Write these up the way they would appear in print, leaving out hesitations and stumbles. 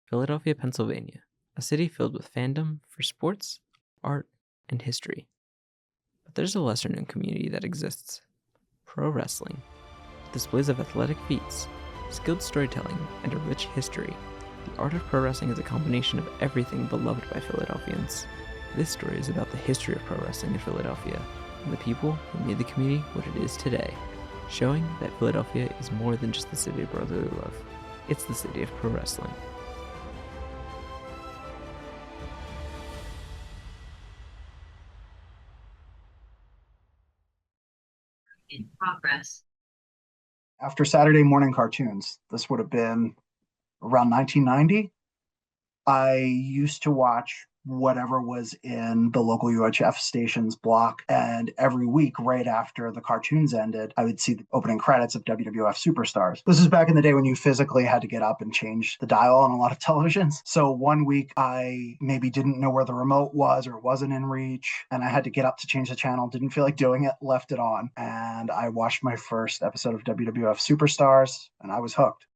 Philadelphia, Pennsylvania, a city filled with fandom for sports, art, and history. But there's a lesser-known community that exists: pro wrestling. With displays of athletic feats, skilled storytelling, and a rich history, the art of pro wrestling is a combination of everything beloved by Philadelphians. This story is about the history of pro wrestling in Philadelphia and the people who made the community what it is today, showing that Philadelphia is more than just the city of brotherly love. It's the city of pro wrestling. In progress. After Saturday morning cartoons, this would have been around 1990. I used to watch whatever was in the local UHF station's block, and every week right after the cartoons ended, I would see the opening credits of WWF Superstars. This is back in the day when you physically had to get up and change the dial on a lot of televisions. So one week I maybe didn't know where the remote was or it wasn't in reach, and I had to get up to change the channel, didn't feel like doing it, left it on, and I watched my first episode of WWF Superstars, and I was hooked.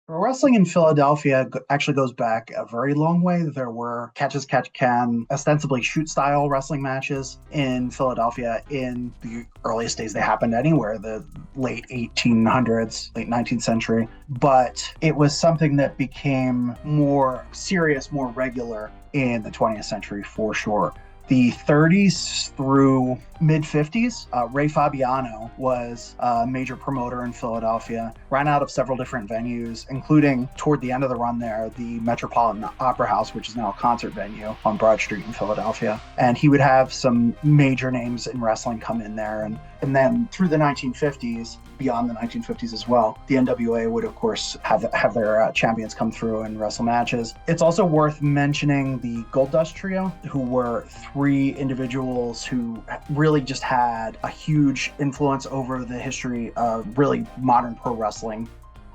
Wrestling in Philadelphia actually goes back a very long way. There were catch as catch can, ostensibly shoot style wrestling matches in Philadelphia in the earliest days they happened anywhere, the late 1800s, late 19th century. But it was something that became more serious, more regular in the 20th century for sure. The 30s through mid-50s, Ray Fabiano was a major promoter in Philadelphia, ran out of several different venues, including toward the end of the run there, the Metropolitan Opera House, which is now a concert venue on Broad Street in Philadelphia. And he would have some major names in wrestling come in there. And then through the 1950s, beyond the 1950s as well, the NWA would, of course, have their champions come through and wrestle matches. It's also worth mentioning the Goldust Trio, who were three individuals who really just had a huge influence over the history of really modern pro wrestling.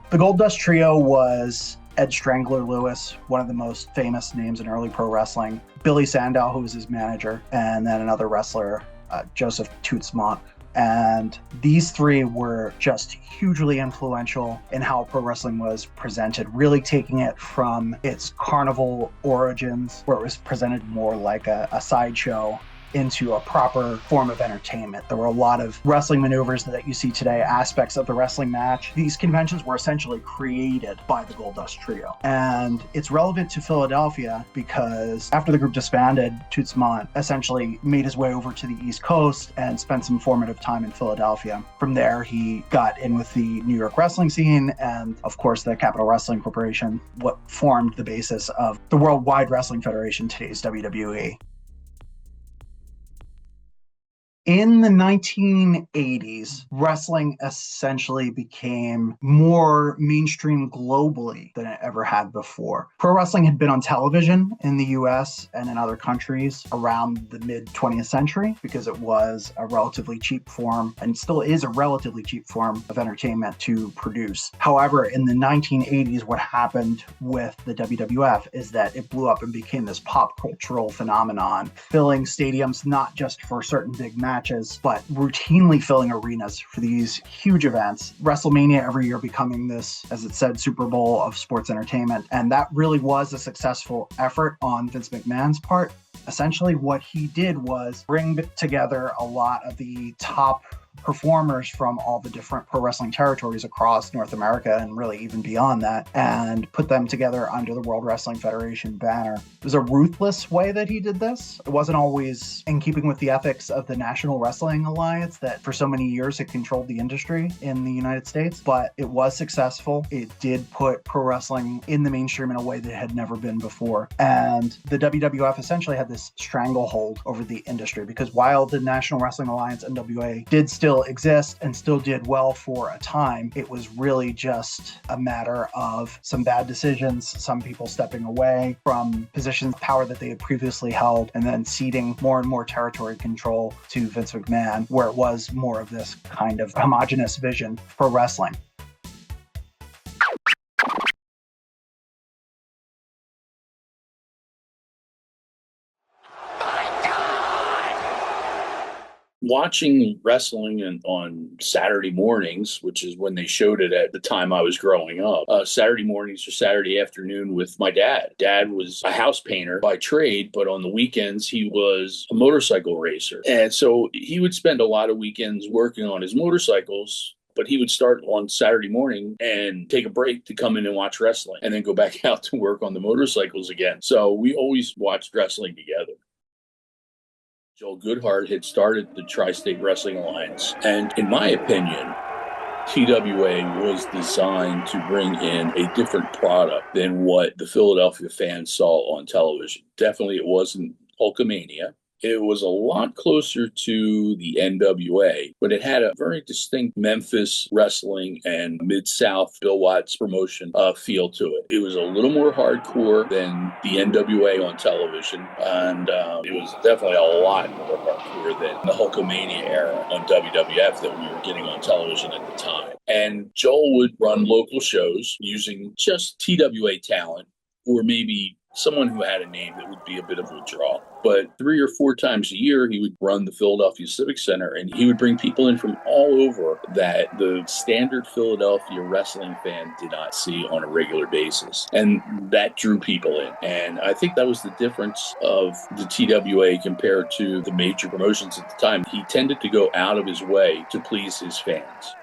The Goldust Trio was Ed Strangler Lewis, one of the most famous names in early pro wrestling, Billy Sandow, who was his manager, and then another wrestler, Joseph Toots Monk. And these three were just hugely influential in how pro wrestling was presented, really taking it from its carnival origins, where it was presented more like a sideshow, into a proper form of entertainment. There were a lot of wrestling maneuvers that you see today, aspects of the wrestling match. These conventions were essentially created by the Goldust Trio. And it's relevant to Philadelphia because after the group disbanded, Toots Monk essentially made his way over to the East Coast and spent some formative time in Philadelphia. From there, he got in with the New York wrestling scene and, of course, the Capital Wrestling Corporation, what formed the basis of the Worldwide Wrestling Federation, today's WWE. In the 1980s, wrestling essentially became more mainstream globally than it ever had before. Pro wrestling had been on television in the US and in other countries around the mid-20th century because it was a relatively cheap form and still is a relatively cheap form of entertainment to produce. However, in the 1980s, what happened with the WWF is that it blew up and became this pop cultural phenomenon, filling stadiums not just for certain big matches, but routinely filling arenas for these huge events. WrestleMania every year becoming this, as it said, Super Bowl of sports entertainment. And that really was a successful effort on Vince McMahon's part. Essentially, what he did was bring together a lot of the top performers from all the different pro wrestling territories across North America and really even beyond that, and put them together under the World Wrestling Federation banner. It was a ruthless way that he did this. It wasn't always in keeping with the ethics of the National Wrestling Alliance that for so many years had controlled the industry in the United States, but it was successful. It did put pro wrestling in the mainstream in a way that it had never been before. And the WWF essentially had this stranglehold over the industry because while the National Wrestling Alliance, NWA, did still exist and still did well for a time, it was really just a matter of some bad decisions, some people stepping away from positions of power that they had previously held, and then ceding more and more territory control to Vince McMahon, where it was more of this kind of homogenous vision for wrestling. Watching wrestling on Saturday mornings, which is when they showed it at the time I was growing up, Saturday mornings or Saturday afternoon with my dad. Dad was a house painter by trade, but on the weekends he was a motorcycle racer. And so he would spend a lot of weekends working on his motorcycles, but he would start on Saturday morning and take a break to come in and watch wrestling and then go back out to work on the motorcycles again. So we always watched wrestling together. Joel Goodhart had started the Tri-State Wrestling Alliance. And in my opinion, TWA was designed to bring in a different product than what the Philadelphia fans saw on television. Definitely it wasn't Hulkamania. It was a lot closer to the NWA, but it had a very distinct Memphis wrestling and Mid-South Bill Watts promotion feel to it. It was a little more hardcore than the NWA on television, and it was definitely a lot more hardcore than the Hulkamania era on WWF that we were getting on television at the time. And Joel would run local shows using just TWA talent, or maybe someone who had a name that would be a bit of a draw. But 3 or 4 times a year, he would run the Philadelphia Civic Center, and he would bring people in from all over that the standard Philadelphia wrestling fan did not see on a regular basis. And that drew people in. And I think that was the difference of the TWA compared to the major promotions at the time. He tended to go out of his way to please his fans.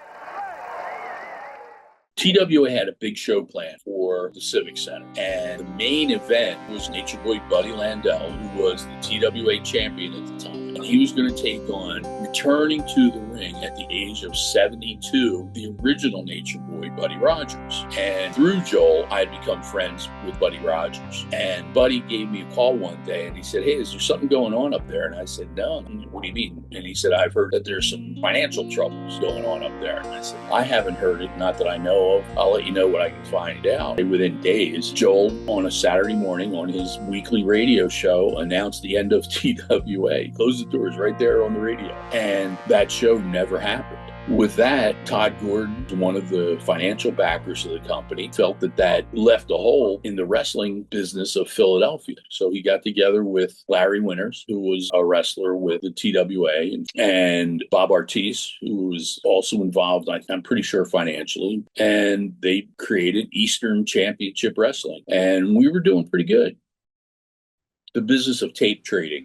TWA had a big show plan for the Civic Center, and the main event was Nature Boy Buddy Landell, who was the TWA champion at the time. And he was going to take on, returning to the ring at the age of 72, the original Nature Boy, Buddy Rogers. And through Joel, I had become friends with Buddy Rogers. And Buddy gave me a call one day, and he said, "Hey, is there something going on up there?" And I said, "No." "What do you mean?" And he said, "I've heard that there's some financial troubles going on up there." And I said, "I haven't heard it, not that I know of. I'll let you know what I can find out." And within days, Joel, on a Saturday morning on his weekly radio show, announced the end of TWA. Closed the doors right there on the radio. And that show never happened. With that, Todd Gordon, one of the financial backers of the company, felt that that left a hole in the wrestling business of Philadelphia. So he got together with Larry Winters, who was a wrestler with the TWA, and Bob Artis, who was also involved, I'm pretty sure, financially. And they created Eastern Championship Wrestling. And we were doing pretty good. The business of tape trading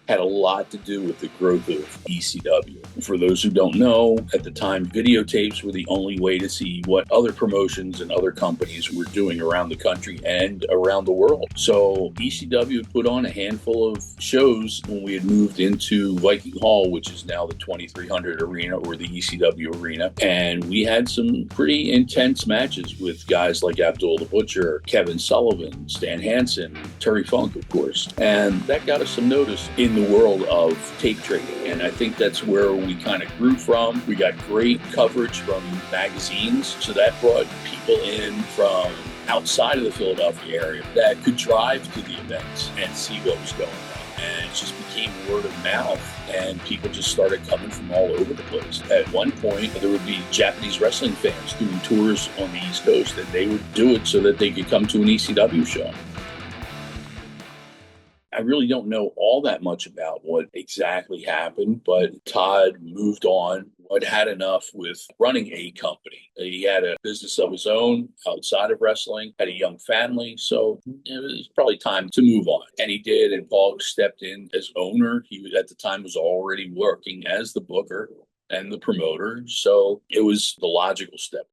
had a lot to do with the growth of ECW. For those who don't know, at the time, videotapes were the only way to see what other promotions and other companies were doing around the country and around the world. So ECW put on a handful of shows when we had moved into Viking Hall, which is now the 2300 Arena, or the ECW Arena. And we had some pretty intense matches with guys like Abdul the Butcher, Kevin Sullivan, Stan Hansen, Terry Funk, of course. And that got us some notice in the world of tape trading. And I think that's where we kind of grew from. We got great coverage from magazines. So that brought people in from outside of the Philadelphia area that could drive to the events and see what was going on. And it just became word of mouth, and people just started coming from all over the place. At one point, there would be Japanese wrestling fans doing tours on the East Coast, and they would do it so that they could come to an ECW show. I really don't know all that much about what exactly happened, but Todd moved on. I'd had enough with running a company. He had a business of his own outside of wrestling, had a young family, so it was probably time to move on. And he did, and Paul stepped in as owner. He at the time was already working as the booker and the promoter, so it was the logical step.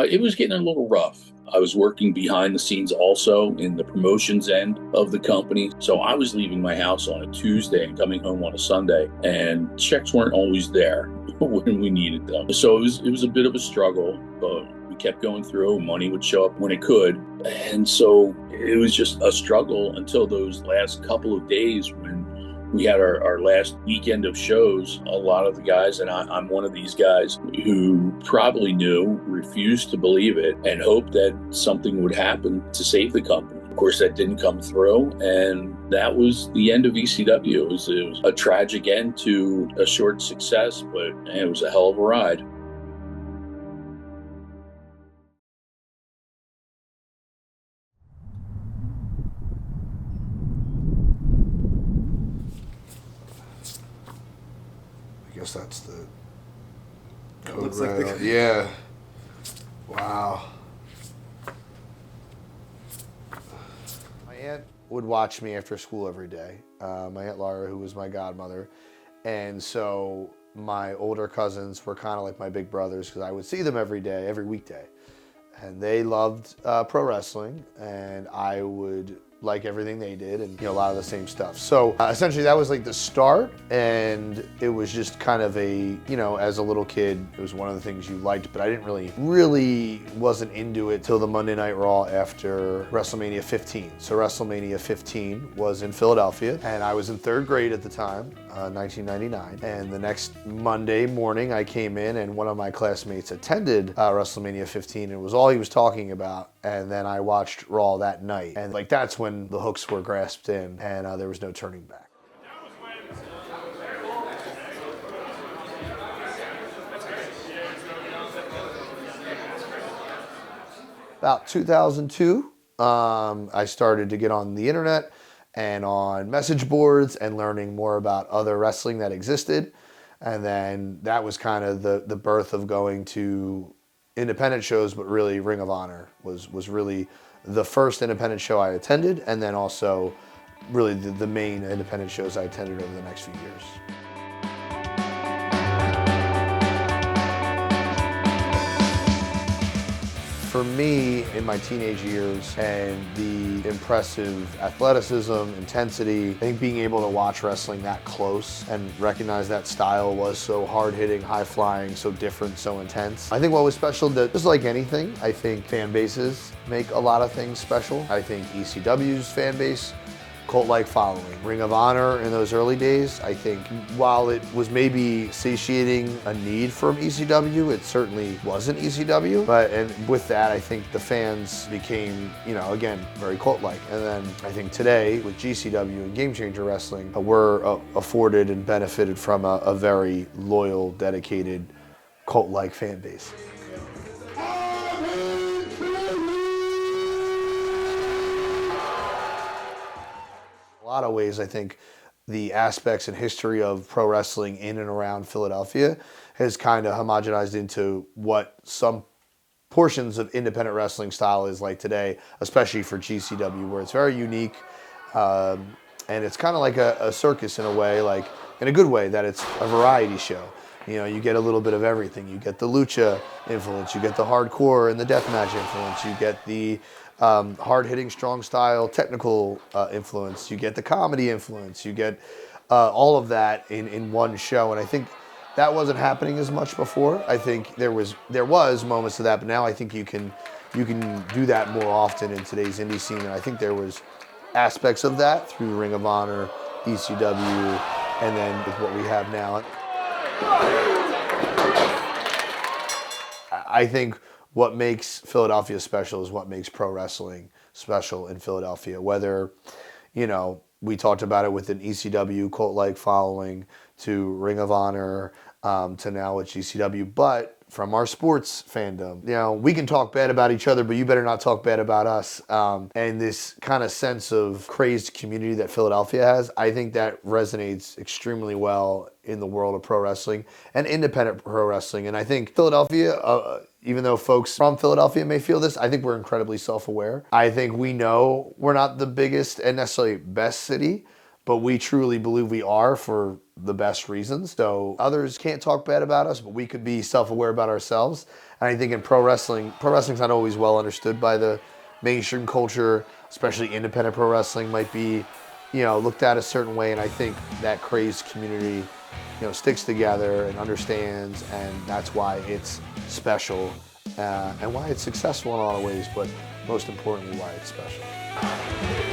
It was getting a little rough. I was working behind the scenes also in the promotions end of the company. So I was leaving my house on a Tuesday and coming home on a Sunday, and checks weren't always there when we needed them. So it was a bit of a struggle, but we kept going through. Money would show up when it could. And so it was just a struggle until those last couple of days when we had our last weekend of shows. A lot of the guys, and I'm one of these guys, who probably knew, refused to believe it, and hoped that something would happen to save the company. Of course, that didn't come through, and that was the end of ECW. It was a tragic end to a short success, but it was a hell of a ride. guess that's the That code looks like the red. Yeah. Wow. My aunt would watch me after school every day. My Aunt Laura, who was my godmother. And so my older cousins were kind of like my big brothers because I would see them every day, every weekday. And they loved pro wrestling, and I would like everything they did, and a lot of the same stuff. So essentially that was like the start, and it was just kind of a, as a little kid, it was one of the things you liked, but I didn't really wasn't into it till the Monday Night Raw after WrestleMania 15. So WrestleMania 15 was in Philadelphia, and I was in 3rd grade at the time, 1999. And the next Monday morning I came in, and one of my classmates attended WrestleMania 15. It was all he was talking about. And then I watched Raw that night. And like that's when the hooks were grasped in, and there was no turning back. About 2002, I started to get on the internet and on message boards and learning more about other wrestling that existed. And then that was kind of the birth of going to independent shows, but really Ring of Honor was really the first independent show I attended, and then also really the main independent shows I attended over the next few years. For me, in my teenage years and the impressive athleticism, intensity, I think being able to watch wrestling that close and recognize that style was so hard-hitting, high-flying, so different, so intense. I think what was special, that just like anything, I think fan bases make a lot of things special. I think ECW's fan base, cult-like following. Ring of Honor in those early days, I think while it was maybe satiating a need from ECW, it certainly wasn't ECW. And with that, I think the fans became, again, very cult-like. And then I think today with GCW and Game Changer Wrestling, we're afforded and benefited from a very loyal, dedicated, cult-like fan base. A lot of ways, I think the aspects and history of pro wrestling in and around Philadelphia has kind of homogenized into what some portions of independent wrestling style is like today, especially for GCW, where it's very unique. And it's kind of like a circus in a way, like in a good way, that it's a variety show. You get a little bit of everything. You get the lucha influence, you get the hardcore and the deathmatch influence, you get the hard-hitting, strong style, technical influence. You get the comedy influence. You get all of that in one show. And I think that wasn't happening as much before. I think there was moments of that, but now I think you can do that more often in today's indie scene. And I think there was aspects of that through Ring of Honor, ECW, and then with what we have now. I think what makes Philadelphia special is what makes pro wrestling special in Philadelphia. Whether, we talked about it with an ECW cult-like following, to Ring of Honor, to now with GCW, but from our sports fandom, we can talk bad about each other, but you better not talk bad about us. And this kind of sense of crazed community that Philadelphia has, I think that resonates extremely well in the world of pro wrestling and independent pro wrestling. And I think Philadelphia, even though folks from Philadelphia may feel this, I think we're incredibly self-aware. I think we know we're not the biggest and necessarily best city, but we truly believe we are for the best reasons. So others can't talk bad about us, but we could be self-aware about ourselves. And I think in pro wrestling's not always well understood by the mainstream culture, especially independent pro wrestling might be, looked at a certain way. And I think that crazed community, sticks together and understands, and that's why it's special and why it's successful in a lot of ways, but most importantly, why it's special.